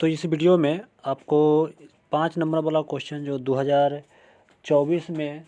तो इस वीडियो में आपको 5 नंबर वाला क्वेश्चन जो 2024 में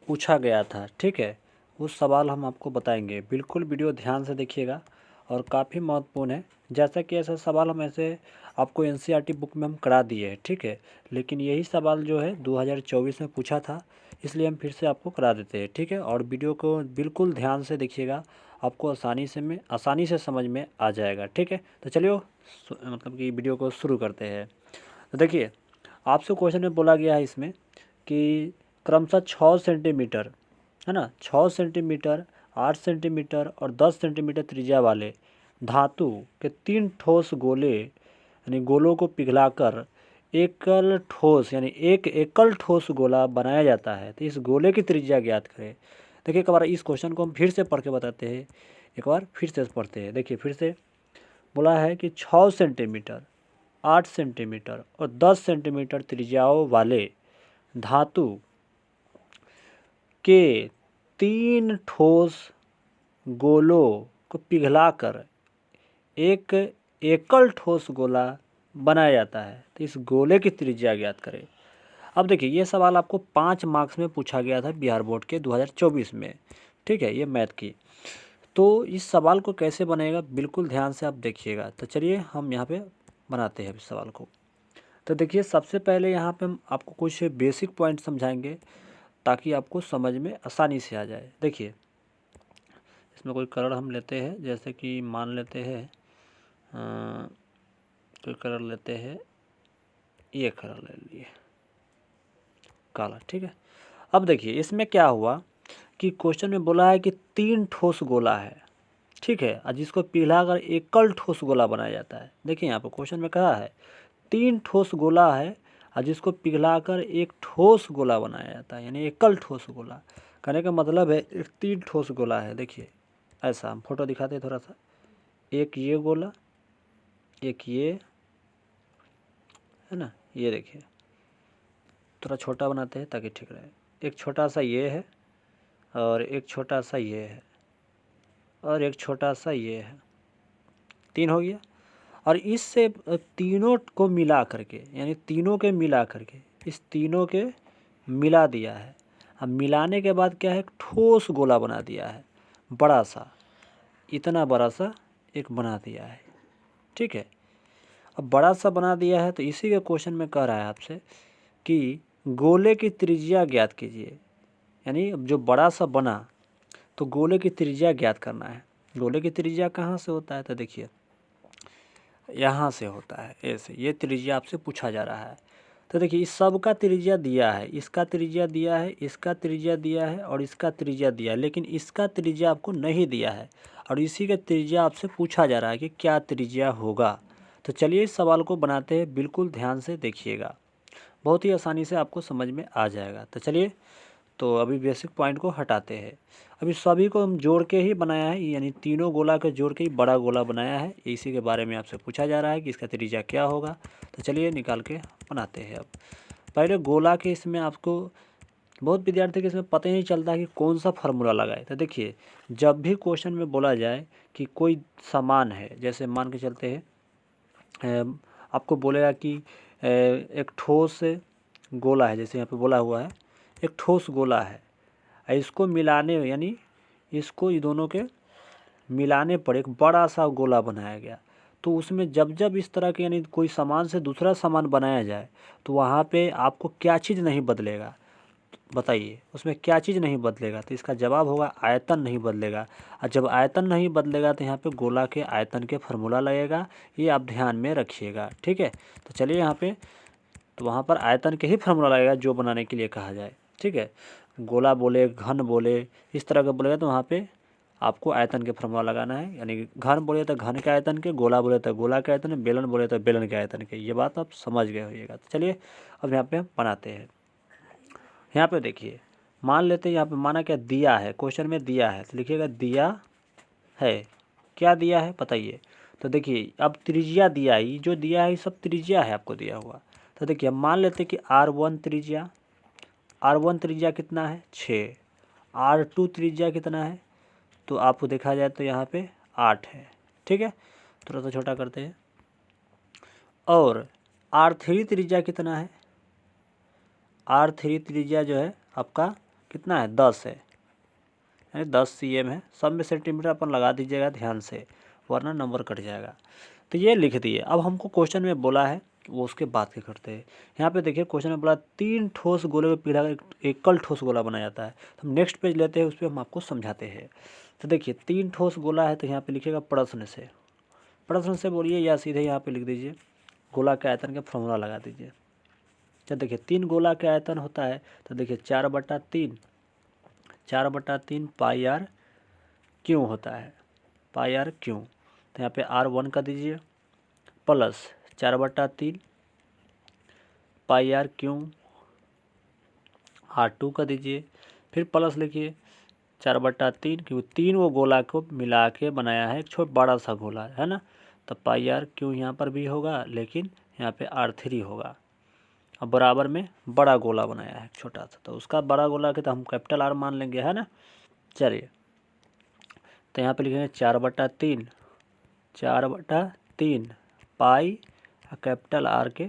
पूछा गया था, ठीक है, उस सवाल हम आपको बताएंगे। बिल्कुल वीडियो ध्यान से देखिएगा और काफ़ी महत्वपूर्ण है। जैसा कि ऐसा सवाल हम ऐसे आपको एनसीईआरटी बुक में हम करा दिए हैं, ठीक है, लेकिन यही सवाल जो है 2024 में पूछा था, इसलिए हम फिर से आपको करा देते हैं, ठीक है। और वीडियो को बिल्कुल ध्यान से देखिएगा, आपको आसानी से समझ में आ जाएगा, ठीक है। तो चलिए मतलब कि वीडियो को शुरू करते हैं। तो देखिए, आपसे क्वेश्चन में बोला गया है इसमें कि क्रमशः 6 सेंटीमीटर, है ना, 6 सेंटीमीटर, 8 सेंटीमीटर और 10 सेंटीमीटर त्रिज्या वाले धातु के 3 ठोस गोले यानी गोलों को पिघलाकर एक एकल ठोस गोला बनाया जाता है। तो इस गोले की त्रिज्या ज्ञात करें। देखिए, एक बार इस क्वेश्चन को हम फिर से पढ़ के बताते हैं। एक बार फिर से पढ़ते हैं। देखिए, फिर से बोला है कि 6 सेंटीमीटर, 8 सेंटीमीटर और 10 सेंटीमीटर त्रिज्याओं वाले धातु के 3 ठोस गोलों को पिघलाकर एक एकल ठोस गोला बनाया जाता है। तो इस गोले की त्रिज्या ज्ञात करें। अब देखिए, ये सवाल आपको 5 मार्क्स में पूछा गया था बिहार बोर्ड के 2024 में, ठीक है, ये मैथ की। तो इस सवाल को कैसे बनेगा बिल्कुल ध्यान से आप देखिएगा। तो चलिए हम यहाँ पे बनाते हैं इस सवाल को। तो देखिए, सबसे पहले यहाँ पे हम आपको कुछ बेसिक पॉइंट समझाएंगे ताकि आपको समझ में आसानी से आ जाए। देखिए, इसमें कोई कलर हम लेते हैं, जैसे कि मान लेते हैं कोई कलर लेते हैं, ये कलर ले लिए, काला, ठीक है। अब देखिए, इसमें क्या हुआ कि क्वेश्चन में बोला है कि 3 ठोस गोला है, ठीक है, और जिसको पिघलाकर एकल ठोस गोला बनाया जाता है। देखिए, यहाँ पर क्वेश्चन में कहा है 3 ठोस गोला है और जिसको पिघलाकर एक ठोस गोला बनाया जाता है, यानी एकल ठोस गोला। कहने का मतलब है एक 3 ठोस गोला है। देखिए, ऐसा हम फोटो दिखाते हैं थोड़ा सा। एक ये गोला, एक ये, है ना, ये देखिए, थोड़ा छोटा बनाते हैं ताकि ठीक रहे। एक छोटा सा ये है और एक छोटा सा ये है और एक छोटा सा ये है, 3 हो गया। और इससे तीनों को मिला करके, यानी तीनों के मिला करके इस तीनों के मिला दिया है। अब मिलाने के बाद क्या है, एक ठोस गोला बना दिया है, बड़ा सा, इतना बड़ा सा एक बना दिया है, ठीक है। अब बड़ा सा बना दिया है तो इसी के क्वेश्चन में कह रहा है आपसे कि गोले की त्रिज्या ज्ञात कीजिए। यानी अब जो बड़ा सा बना तो गोले की त्रिज्या ज्ञात करना है। गोले की त्रिज्या कहाँ से होता है, तो देखिए यहाँ से होता है, ऐसे, ये त्रिज्या आपसे पूछा जा रहा है। तो देखिए, इस सब का त्रिज्या दिया है, इसका त्रिज्या दिया है, इसका त्रिज्या दिया है और इसका त्रिज्या दिया है, लेकिन इसका त्रिज्या आपको नहीं दिया है और इसी का त्रिज्या आपसे पूछा जा रहा है कि क्या त्रिज्या होगा। तो चलिए इस सवाल को बनाते हैं, बिल्कुल ध्यान से देखिएगा, बहुत ही आसानी से आपको समझ में आ जाएगा। तो चलिए, तो अभी बेसिक पॉइंट को हटाते हैं। अभी सभी को हम जोड़ के ही बनाया है, यानी तीनों गोला को जोड़ के ही बड़ा गोला बनाया है। इसी के बारे में आपसे पूछा जा रहा है कि इसका त्रिज्या क्या होगा। तो चलिए निकाल के बनाते हैं। अब पहले गोला के इसमें आपको बहुत विद्यार्थी के इसमें पता ही नहीं चलता कि कौन सा फार्मूला लगाए। तो देखिए, जब भी क्वेश्चन में बोला जाए कि कोई सामान है, जैसे मान के चलते हैं आपको बोलेगा कि एक ठोस गोला है, जैसे यहाँ पे बोला हुआ है एक ठोस गोला है, इसको मिलाने यानी इसको ये दोनों के मिलाने पर एक बड़ा सा गोला बनाया गया। तो उसमें जब जब इस तरह के यानी कोई सामान से दूसरा सामान बनाया जाए तो वहाँ पे आपको क्या चीज़ नहीं बदलेगा, बताइए, उसमें क्या चीज़ नहीं बदलेगा। तो इसका जवाब होगा आयतन नहीं बदलेगा। और जब आयतन नहीं बदलेगा तो यहाँ पे गोला के आयतन के फार्मूला लगेगा, ये आप ध्यान में रखिएगा, ठीक है। तो चलिए यहाँ पे, तो वहाँ पर आयतन के ही फार्मूला लगेगा जो बनाने के लिए कहा जाए, ठीक है। गोला बोले, घन बोले, इस तरह का बोलेगा तो वहाँ पे आपको आयतन के फार्मूला लगाना है। यानी घन बोले तो घन के आयतन के, गोला बोले तो गोला के आयतन, बेलन बोले तो बेलन के आयतन के। ये बात आप समझ गए होइएगा। तो चलिए अब यहाँ पे हम बनाते हैं। यहाँ पे देखिए, मान लेते हैं यहाँ पे माना क्या दिया है, क्वेश्चन में दिया है, तो लिखिएगा दिया है। क्या दिया है बताइए। तो देखिए, अब त्रिज्या दिया है, ये जो दिया है ये सब त्रिज्या है आपको दिया हुआ। तो देखिए, मान लेते हैं कि R1 त्रिज्या, R1 त्रिज्या कितना है 6, R2 त्रिज्या कितना है, तो आपको देखा जाए तो यहाँ पे 8 है, ठीक है। थोड़ा सा छोटा करते हैं। और R3 त्रिज्या कितना है, R3 त्रिज्या जो है आपका कितना है 10 है, यानी 10 cm है। सब में सेंटीमीटर अपन लगा दीजिएगा ध्यान से, वरना नंबर कट जाएगा। तो ये लिख दिए। अब हमको क्वेश्चन में बोला है वो उसके बाद के करते हैं। यहाँ पे देखिए क्वेश्चन में बोला 3 ठोस गोले में पिघला कर एकल ठोस गोला बनाया जाता है। तो हम नेक्स्ट पेज लेते हैं, उस पर हम आपको समझाते हैं। तो देखिए 3 ठोस गोला है, तो यहाँ पे लिखिएगा प्रश्न से, प्रश्न से बोलिए या सीधे यहाँ पे लिख दीजिए गोला के आयतन का फॉर्मूला लगा दीजिए। तो देखिए 3 गोला के आयतन होता है, तो देखिए 4/3 पाई आर क्यों होता है, पाई आर क्यों। तो यहाँ पे R1 का दीजिए प्लस 4/3 पाई आर क्यों, R2 का दीजिए, फिर प्लस लिखिए 4/3, क्योंकि 3 वो गोला को मिला के बनाया है एक छोटा बड़ा सा गोला है ना। तो पाई आर क्यों यहाँ पर भी होगा, लेकिन यहाँ पे R3 होगा। अब बराबर में बड़ा गोला बनाया है छोटा सा, तो उसका बड़ा गोला के तो हम कैपिटल R मान लेंगे, है ना। चलिए तो यहाँ पे लिखेंगे 4/3 पाई कैपिटल R के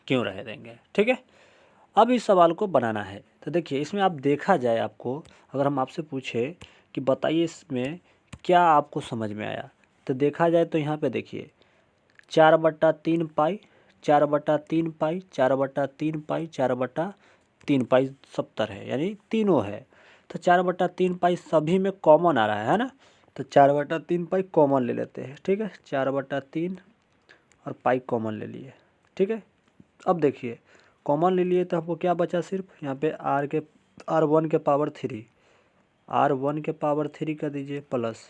क्यों रह देंगे, ठीक है। अब इस सवाल को बनाना है। तो देखिए इसमें आप देखा जाए, आपको अगर हम आपसे पूछे कि बताइए इसमें क्या आपको समझ में आया, तो देखा जाए तो यहाँ पे देखिए 4/3 पाई 4/3 पाई 4/3 पाई 4/3 पाई 70 है, यानी तीनों है। तो 4/3 पाई सभी में कॉमन आ रहा है ना। तो 4/3 पाई कॉमन ले लेते हैं, ठीक है। 4/3 और पाई कॉमन ले लिए, ठीक है। अब देखिए कॉमन ले लिए तो हमको क्या बचा, सिर्फ यहाँ पे R1 के पावर 3, R1 के पावर 3 कर दीजिए, प्लस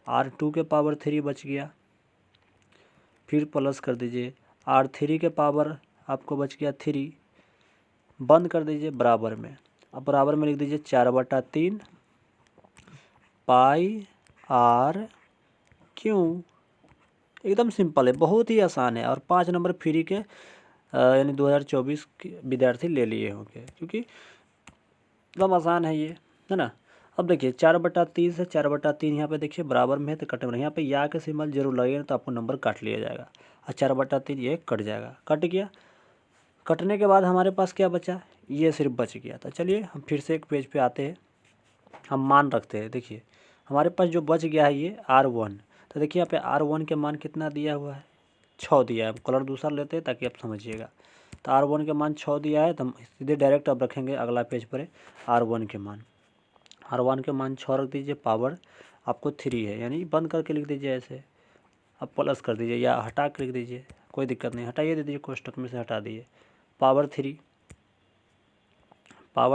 R2 के पावर 3 बच गया, फिर प्लस कर दीजिए R3 के पावर आपको बच गया 3, बंद कर दीजिए बराबर में। अब बराबर में लिख दीजिए 4/3 पाई आर क्यों। एकदम सिंपल है, बहुत ही आसान है, और 5 नंबर फ्री के यानी 2024 के विद्यार्थी ले लिए होंगे, क्योंकि एकदम आसान है ये, है ना। अब देखिए 4/3 से 4/3 यहाँ पे देखिए बराबर में है, तो कटे में यहाँ पे या के सिंबल जरूर लगेगा, तो आपको नंबर काट लिया जाएगा, और 4/3 ये कट जाएगा, कट गया। कटने के बाद हमारे पास क्या बचा, ये सिर्फ बच गया था। चलिए हम फिर से एक पेज पे आते हैं, हम मान रखते हैं। देखिए हमारे पास जो बच गया है ये R1, तो देखिए यहाँ पे R1 के मान कितना दिया हुआ है, 6 दिया है। कलर दूसरा लेते हैं ताकि आप समझिएगा। तो R1 के मान 6 दिया है, तो हम सीधे डायरेक्ट अब रखेंगे अगला पेज पर R1 के मान। R1 के मान 6 रख दीजिए, पावर आपको 3 है, यानी बंद करके लिख दीजिए ऐसे। अब प्लस कर दीजिए या हटा के लिख दीजिए, कोई दिक्कत नहीं, हटाइए दे दीजिए, कोष्टक में से हटा दिए। पावर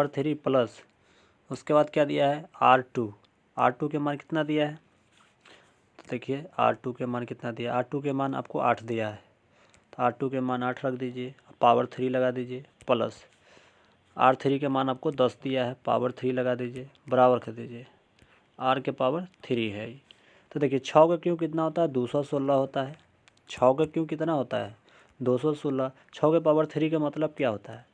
3 प्लस उसके बाद क्या दिया है R2 के मान कितना दिया है, तो देखिए R2 के मान कितना दिया, R2 के मान आपको 8 दिया है, तो R2 के मान 8 रख दीजिए, पावर 3 लगा दीजिए, प्लस R3 के मान आपको 10 दिया है, पावर 3 लगा दीजिए, बराबर कर दीजिए, R के पावर 3 है। तो देखिए 6 का क्यों कितना होता है, 216 होता है। 6 का क्यों कितना होता है, 216। 6 के पावर 3 का मतलब क्या होता है,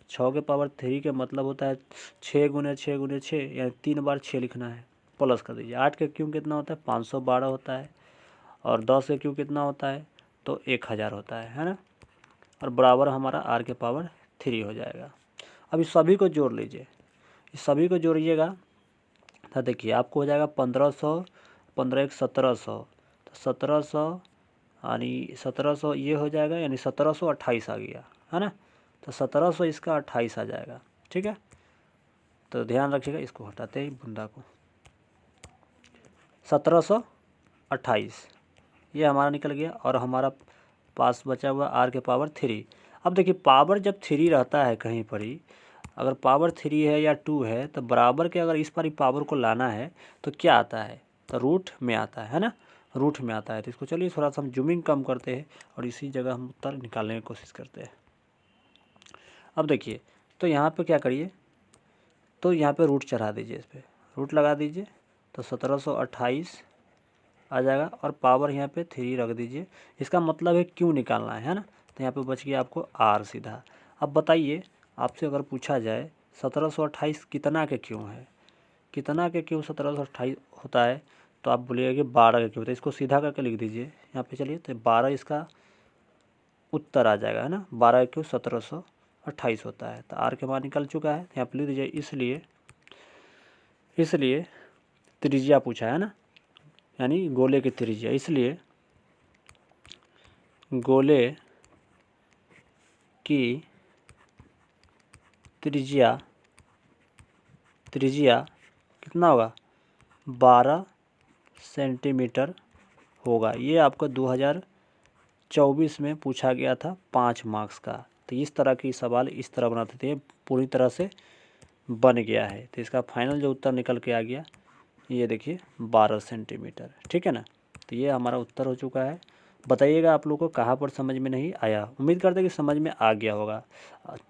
6 के पावर 3 का मतलब होता है 6 × 6 × 6, यानी 3 बार 6 लिखना है, प्लस कर दीजिए। 8 का क्यों कितना होता है, 512 होता है, और 10 का क्यों कितना होता है, तो 1000 होता है ना। और बराबर हमारा R के पावर 3 हो जाएगा। अब इस सभी को जोड़ लीजिए, इस सभी को जोड़िएगा, तो देखिए आपको हो जाएगा 1500, 15 1 1700, तो 1700 यानी 1700 ये हो जाएगा, यानी 1728 आ गया, है ना। तो 1700 इसका 28 आ जाएगा, ठीक है। तो ध्यान रखिएगा, इसको हटाते हैं बुंदा को, 1728 ये हमारा निकल गया, और हमारा पास बचा हुआ R के पावर 3। अब देखिए पावर जब 3 रहता है कहीं पर ही, अगर पावर 3 है या 2 है, तो बराबर के अगर इस पर ही पावर को लाना है तो क्या आता है, तो रूट में आता है ना, रूट में आता है। तो इसको चलिए थोड़ा सा हम जूमिंग कम करते हैं, और इसी जगह हम उत्तर निकालने की कोशिश करते हैं। अब देखिए तो यहाँ पे क्या करिए, तो यहाँ पे रूट चढ़ा दीजिए, इस पर रूट लगा दीजिए, तो 1728 आ जाएगा, और पावर यहाँ पे 3 रख दीजिए। इसका मतलब है क्यों निकालना है ना। तो यहाँ पे बच गया आपको R सीधा। अब बताइए आपसे अगर पूछा जाए 1728 कितना के क्यों है, कितना के क्यों 1728 होता है, तो आप बोलिएगा कि 12 के क्यों होता है। इसको सीधा करके लिख दीजिए यहाँ पे। चलिए तो 12 इसका उत्तर आ जाएगा, है ना। 12 क्यों 1728 होता है। तो आर के मान निकल चुका है, यहाँ पर लिख दीजिए। इसलिए त्रिज्या पूछा है ना, यानी गोले की त्रिज्या, इसलिए गोले की त्रिज्या कितना होगा, 12 सेंटीमीटर होगा। ये आपको 2024 में पूछा गया था 5 मार्क्स का। तो इस तरह की सवाल इस तरह बनाते थे, पूरी तरह से बन गया है। तो इसका फाइनल जो उत्तर निकल के आ गया, ये देखिए 12 सेंटीमीटर, ठीक है ना। तो ये हमारा उत्तर हो चुका है। बताइएगा आप लोगों को कहाँ पर समझ में नहीं आया। उम्मीद करते हैं कि समझ में आ गया होगा।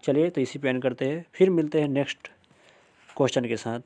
चलिए तो इसी पे एंड करते हैं, फिर मिलते हैं नेक्स्ट क्वेश्चन के साथ।